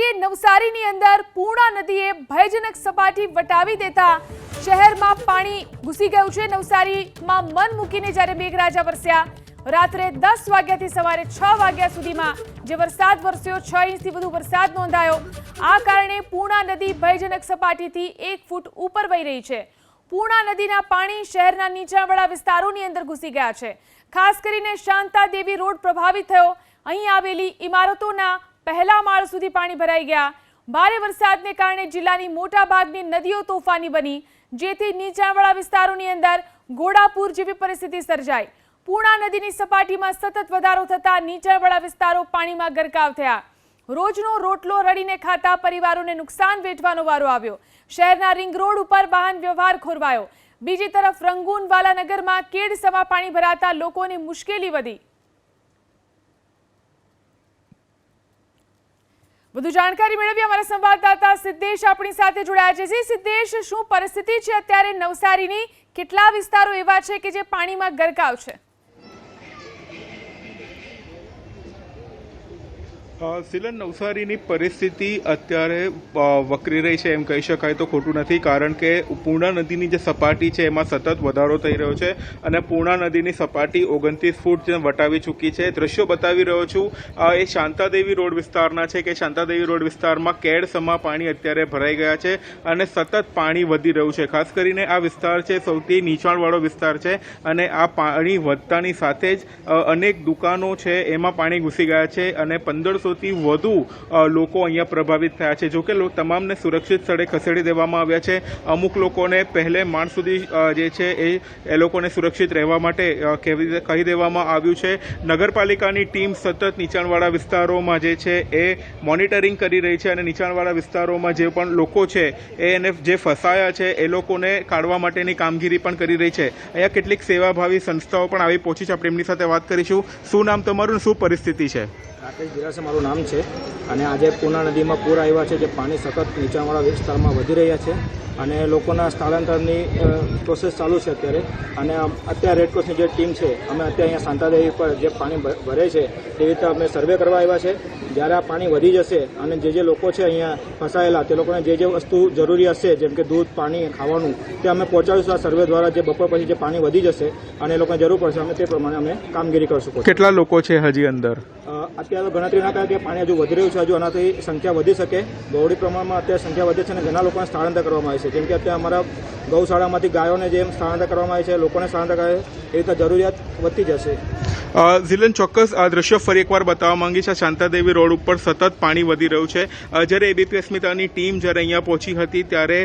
કરીએ નવસારીની અંદર પૂર્ણા નદીએ ભયજનક સપાટી વટાવી દેતા શહેરમાં પાણી ઘૂસી ગયું છે। નવસારીમાં મન મૂકીને જ્યારે મેઘરાજા વરસ્યા રાત્રે 10 વાગ્યાથી સવારે 6 વાગ્યા સુધીમાં જે વરસાદ વરસ્યો 6 ઇંચથી વધુ વરસાદ નોંધાયો। આ કારણે પૂર્ણા નદી ભયજનક સપાટીથી 1 ફૂટ ઉપર વહી રહી છે। પૂર્ણા નદીના પાણી શહેરના નીચાણવાળા વિસ્તારોની અંદર ઘૂસી ગયા છે। ખાસ કરીને શાંતાદેવી રોડ પ્રભાવિત થયો। અહીં આવેલી ઇમારતોના પહેલા માળ સુધી પાણી ભરાઈ ગયા। ભારે વરસાદને કારણે જિલ્લાની મોટા ભાગની નદીઓ તોફાની બની, જેથી નીચાણવાળા વિસ્તારોની અંદર ઘોડાપૂર જેવી પરિસ્થિતિ સર્જાઈ। પૂર્ણા નદીની સપાટીમાં સતત વધારો થતા નીચાણવાળા વિસ્તારો પાણીમાં ગરકાવ થયા। રોજનો રોટલો રડીને ખાતા પરિવારોને નુકસાન વેઠવાનો વારો આવ્યો। શહેરના રિંગ રોડ ઉપર વાહન વ્યવહાર ખોરવાયો। બીજી તરફ રંગૂનવાલા નગરમાં કેડસમાં પાણી ભરાતા લોકોની મુશ્કેલી વધી। વધુ જાણકારી મેળવી અમારા સંવાદદાતા સિદ્દેશ આપણી સાથે જોડાયા છે। સિદ્દેશ, શું પરિસ્થિતિ છે અત્યારે નવસારીની? કેટલા વિસ્તારો એવા છે કે જે પાણીમાં ગરકાવ છે? સિલન, નવસારીની પરિસ્થિતિ અત્યારે વકરી રહી છે એમ કહી શકાય તો ખોટું નથી, કારણ કે પૂર્ણા નદીની જે સપાટી છે એમાં સતત વધારો થઈ રહ્યો છે અને પૂર્ણા નદીની સપાટી 29 ફૂટ વટાવી ચૂકી છે। દ્રશ્યો બતાવી રહ્યો છું એ શાંતાદેવી રોડ વિસ્તારના છે કે શાંતાદેવી રોડ વિસ્તારમાં કેડસમાં પાણી અત્યારે ભરાઈ ગયા છે અને સતત પાણી વધી રહ્યું છે। ખાસ કરીને આ વિસ્તાર છે સૌથી નીચાણવાળો વિસ્તાર છે અને આ પાણી વધતાની સાથે જ અનેક દુકાનો છે એમાં પાણી ઘૂસી ગયા છે અને 1500 થી વધુ લોકો અહીંયા પ્રભાવિત થયા છે। જોકે તમામને સુરક્ષિત સ્થળે ખસેડી દેવામાં આવ્યા છે। અમુક લોકોને પહેલે માળ સુધી જે છે એ લોકોને સુરક્ષિત રહેવા માટે કહી દેવામાં આવ્યું છે। નગરપાલિકાની ટીમ સતત નીચાણવાળા વિસ્તારોમાં જે છે એ મોનિટરિંગ કરી રહી છે અને નીચાણવાળા વિસ્તારોમાં જે પણ લોકો છે એને જે ફસાયા છે એ લોકોને કાઢવા માટેની કામગીરી પણ કરી રહી છે। અહીંયા કેટલીક સેવાભાવી સંસ્થાઓ પણ આવી પહોંચી છે। આપણે એમની સાથે વાત કરીશું। શું નામ તમારું, શું પરિસ્થિતિ છે? રાકેશ ગિરાસે મારું નામ છે અને આજે પૂર્ણા નદીમાં પૂર આવ્યા છે, જે પાણી સતત નીચાણવાળા વિસ્તારમાં વધી રહ્યા છે અને લોકોના સ્થળાંતરની પ્રોસેસ ચાલુ છે અત્યારે। અને અત્યારે રેડક્રોસની જે ટીમ છે અમે અત્યારે અહીંયા શાંતાદેવી પર જે પાણી ભરે છે તે રીતે અમે સર્વે કરવા આવ્યા છે। જ્યારે આ પાણી વધી જશે અને જે લોકો છે અહીંયા ફસાયેલા તે લોકોને જે વસ્તુ જરૂરી હશે, જેમ કે દૂધ, પાણી, ખાવાનું, તે અમે પહોંચાડીશું આ સર્વે દ્વારા। જે બપોર પછી જે પાણી વધી જશે અને એ લોકોને જરૂર પડશે અમે તે પ્રમાણે અમે કામગીરી કરશું। કેટલા લોકો છે હજી અંદર? અત્યારે ગણતરી ના કરે કે પાણી હજુ વધી રહ્યું છે, હજુ આનાથી સંખ્યા વધી શકે। બહોળી પ્રમાણમાં અત્યારે સંખ્યા વધે છે અને ઘણા લોકોને સ્થળાંતર કરવામાં આવે છે, જેમ કે અત્યારે અમારા ગૌશાળામાંથી ગાયોને જેમ સ્થળાંતર કરવામાં આવે છે, લોકોને સ્થળાંતર કરે એ રીતે જરૂરિયાત વધતી જશે। ઝિલન, ચોક્કસ આ દ્રશ્યો ફરી એકવાર બતાવવા માંગી છે। શાંતાદેવી રોડ ઉપર સતત પાણી વધી રહ્યું છે। જ્યારે એબીપી અસ્મિતાની ટીમ જ્યારે અહીંયા પહોંચી હતી ત્યારે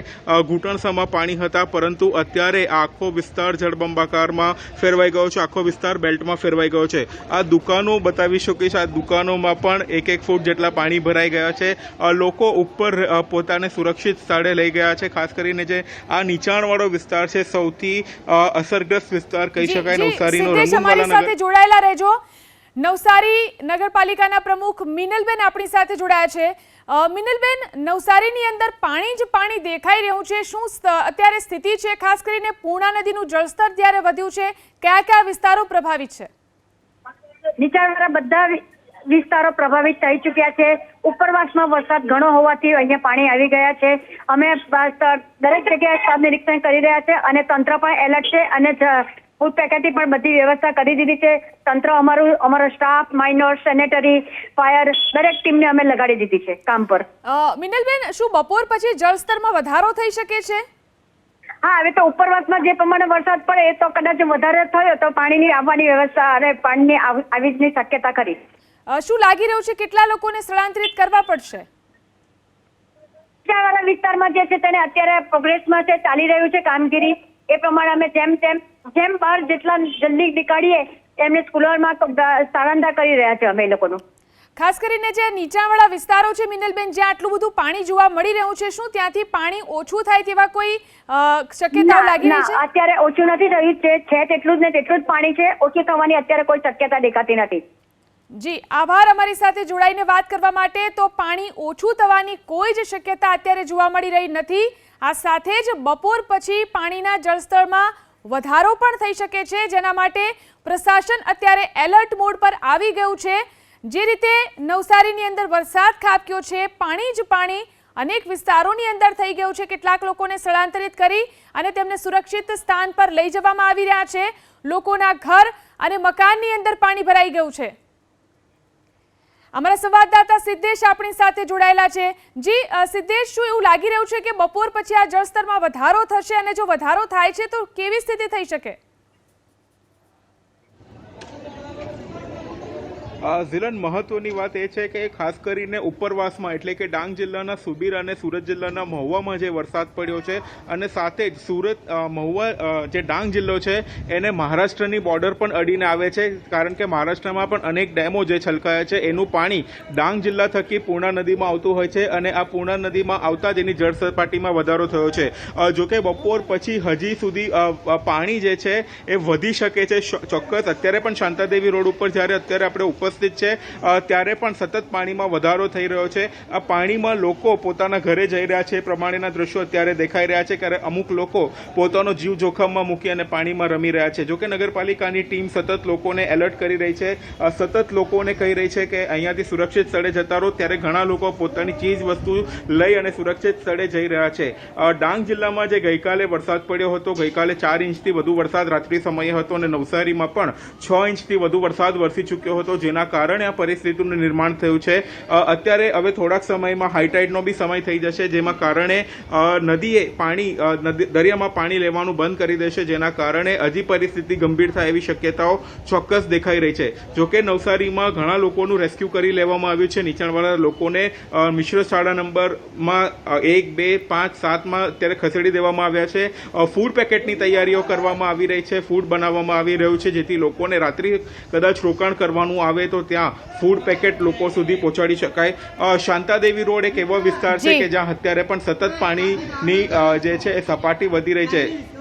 ઘૂંટણસમાં પાણી હતા, પરંતુ અત્યારે આખો વિસ્તાર જળબંબાકારમાં ફેરવાઈ ગયો છે, આખો વિસ્તાર બેલ્ટમાં ફેરવાઈ ગયો છે। આ દુકાનો બતાવી શકીશ, આ દુકાનોમાં પણ 1-1 ફૂટ જેટલા પાણી ભરાઈ ગયા છે। લોકો ઉપર પોતાને સુરક્ષિત સ્થળે લઈ ગયા છે। ખાસ કરીને જે આ નીચાણવાળો વિસ્તાર છે સૌથી અસરગ્રસ્ત વિસ્તાર કહી શકાય નવસારીનો। રંગૂનવાલા સાથે જોડાયેલા રહેજો। નવસારી નગરપાલિકાના પ્રમુખ મિનલબેન આપણી સાથે જોડાયા છે। મિનલબેન, નવસારીની અંદર પાણી જ પાણી દેખાઈ રહ્યું છે, શું અત્યારે સ્થિતિ છે? ખાસ કરીને પૂર્ણા નદીનું જળસ્તર ત્યારે વધ્યું છે, કયા કયા વિસ્તારો પ્રભાવિત છે? નીચાણવાળા બધા વિસ્તારો પ્રભાવિત થઈ ચૂક્યા છે। ઉપરવાસમાં વરસાદ ઘણો હોવાથી અહીંયા પાણી આવી ગયા છે। અમે દરેક જગ્યાએ સ્થળ નિરીક્ષણ કરી રહ્યા છે અને તંત્ર પણ એલર્ટ છે અને ફૂડ પેકેટની પણ બધી વ્યવસ્થા કરી દીધી છે। તંત્ર અમારો સ્ટાફ, માઇનર, સેનેટરી, ફાયર દરેક ટીમને અમે લગાડી દીધી છે કામ પર। મિનલબેન, શું બપોર પછી જળસ્તરમાં વધારો થઈ શકે છે? હા, હવે તો ઉપરવાસમાં જે પ્રમાણે વરસાદ પડે એ તો કદાચ વધારે થયો તો પાણીની આવવાની વ્યવસ્થા અને પાણીની આવીની શક્યતા કરી। શું લાગી રહ્યું છે, કેટલા લોકોને સ્થળાંતરિત કરવા પડશે? નીચાણવાળા વિસ્તારમાં જે છે તેને અત્યારે પ્રોગ્રેસમાં છે, ચાલી રહ્યું છે કામગીરી। એ પ્રમાણે અમે જેમ બહાર જેટલા જલ્દી નીકાળીએ એમને સ્કૂલોમાં સ્થળાંતર કરી રહ્યા છે અમે એ લોકોનું। ખાસ કરીને જે નીચાણવાળા વિસ્તારો છે મિનલબેન, જ્યાં આટલું બધું પાણી જોવા મળી રહ્યું છે, શું ત્યાંથી પાણી ઓછું થાય તેવા કોઈ શક્યતાઓ લાગી રહી છે? અત્યારે ઓછું નથી થયું, છે તેટલું જ ને તેટલું જ પાણી છે। ઓછું થવાની અત્યારે કોઈ શક્યતા દેખાતી નથી। જી આભાર અમારી સાથે જોડાઈને વાત કરવા માટે। તો પાણી ઓછું થવાની કોઈ જ શક્યતા અત્યારે જોવા મળી રહી નથી। આ સાથે જ બપોર પછી પાણીના જળસ્તરમાં વધારો પણ થઈ શકે છે, જેના માટે પ્રશાસન અત્યારે એલર્ટ મોડ પર આવી ગયું છે। જે રીતે નવસારીની અંદર વરસાદ ખાબક્યો છે, પાણી જ પાણી અનેક વિસ્તારોની અંદર થઈ ગયું છે, કેટલાક લોકોને સ્થળાંતરિત કરી અને તેમને સુરક્ષિત સ્થાન પર લઈ જવામાં આવી રહ્યા છે. લોકોના ઘર અને મકાનની અંદર પાણી ભરાઈ ગયું છે. અમારા સંવાદદાતા સિદ્ધેશ આપણી સાથે જોડાયેલા છે. જી સિદ્ધેશ, શું એવું લાગી રહ્યું છે કે બપોર પછી આ જળસ્તરમાં વધારો થશે, અને જો વધારો થાય છે તો કેવી સ્થિતિ થઈ શકે? ઝીલન, મહત્વની વાત એ છે કે ખાસ કરીને ઉપરવાસમાં એટલે કે ડાંગ જિલ્લાના સુબીર અને સુરત જિલ્લાના મહુવામાં જે વરસાદ પડ્યો છે, અને સાથે જ સુરત મહુવા જે ડાંગ જિલ્લો છે એને મહારાષ્ટ્રની બોર્ડર પણ અડીને આવે છે, કારણ કે મહારાષ્ટ્રમાં પણ અનેક ડેમો જે છલકાયા છે એનું પાણી ડાંગ જિલ્લા થકી પૂર્ણા નદીમાં આવતું હોય છે, અને આ પૂર્ણા નદીમાં આવતા જ એની જળ સપાટીમાં વધારો થયો છે. જોકે બપોર પછી હજી સુધી પાણી જે છે એ વધી શકે છે ચોક્કસ. અત્યારે પણ શાંતાદેવી રોડ ઉપર જ્યારે અત્યારે આપણે ઉપસ્થિત છે ત્યારે પણ સતત પાણીમાં વધારો થઈ રહ્યો છે. આ પાણીમાં લોકો પોતાના ઘરે જઈ રહ્યા છે, પ્રમાણેના દ્રશ્યો અત્યારે દેખાઈ રહ્યા છે, ત્યારે અમુક લોકો પોતાનો જીવ જોખમમાં મૂકી અને પાણીમાં રમી રહ્યા છે. જોકે નગરપાલિકાની ટીમ સતત લોકોને એલર્ટ કરી રહી છે, સતત લોકોને કહી રહી છે કે અહીંયાથી સુરક્ષિત સ્થળે જતા રહો, ત્યારે ઘણા લોકો પોતાની ચીજ વસ્તુ લઈ અને સુરક્ષિત સ્થળે જઈ રહ્યા છે. ડાંગ જિલ્લામાં જે ગઈકાલે વરસાદ પડ્યો હતો, ગઈકાલે 4 ઇંચથી વધુ વરસાદ રાત્રિ સમયે હતો, અને નવસારીમાં પણ 6 ઇંચથી વધુ વરસાદ વરસી ચૂક્યો હતો, જેના કારણે આ પરિસ્થિતિનું નિર્માણ થયું છે. અત્યારે હવે થોડાક સમયમાં હાઈટાઈડનો બી સમય થઈ જશે, જેમાં કારણે નદીએ દરિયામાં પાણી લેવાનું બંધ કરી દેશે, જેના કારણે હજી પરિસ્થિતિ ગંભીર થાય એવી શક્યતાઓ ચોક્કસ દેખાઈ રહી છે. જોકે નવસારીમાં ઘણા લોકોનું રેસ્ક્યુ કરી લેવામાં આવ્યું છે. નીચાણવાળા લોકોને મિશ્ર શાળા નંબરમાં 1, 2, 5, 7માં અત્યારે ખસેડી દેવામાં આવ્યા છે. ફૂડ પેકેટની તૈયારીઓ કરવામાં આવી રહી છે, ફૂડ બનાવવામાં આવી રહ્યું છે, જેથી લોકોને રાત્રિ કદાચ રોકાણ કરવાનું આવે તો ત્યાં ફૂડ પેકેટ લોકો સુધી પહોંચાડી શકાય. શાંતાદેવી રોડ એક એવો વિસ્તાર છે કે જ્યાં અત્યારે પણ સતત પાણીની જે છે એ સપાટી વધી રહી છે.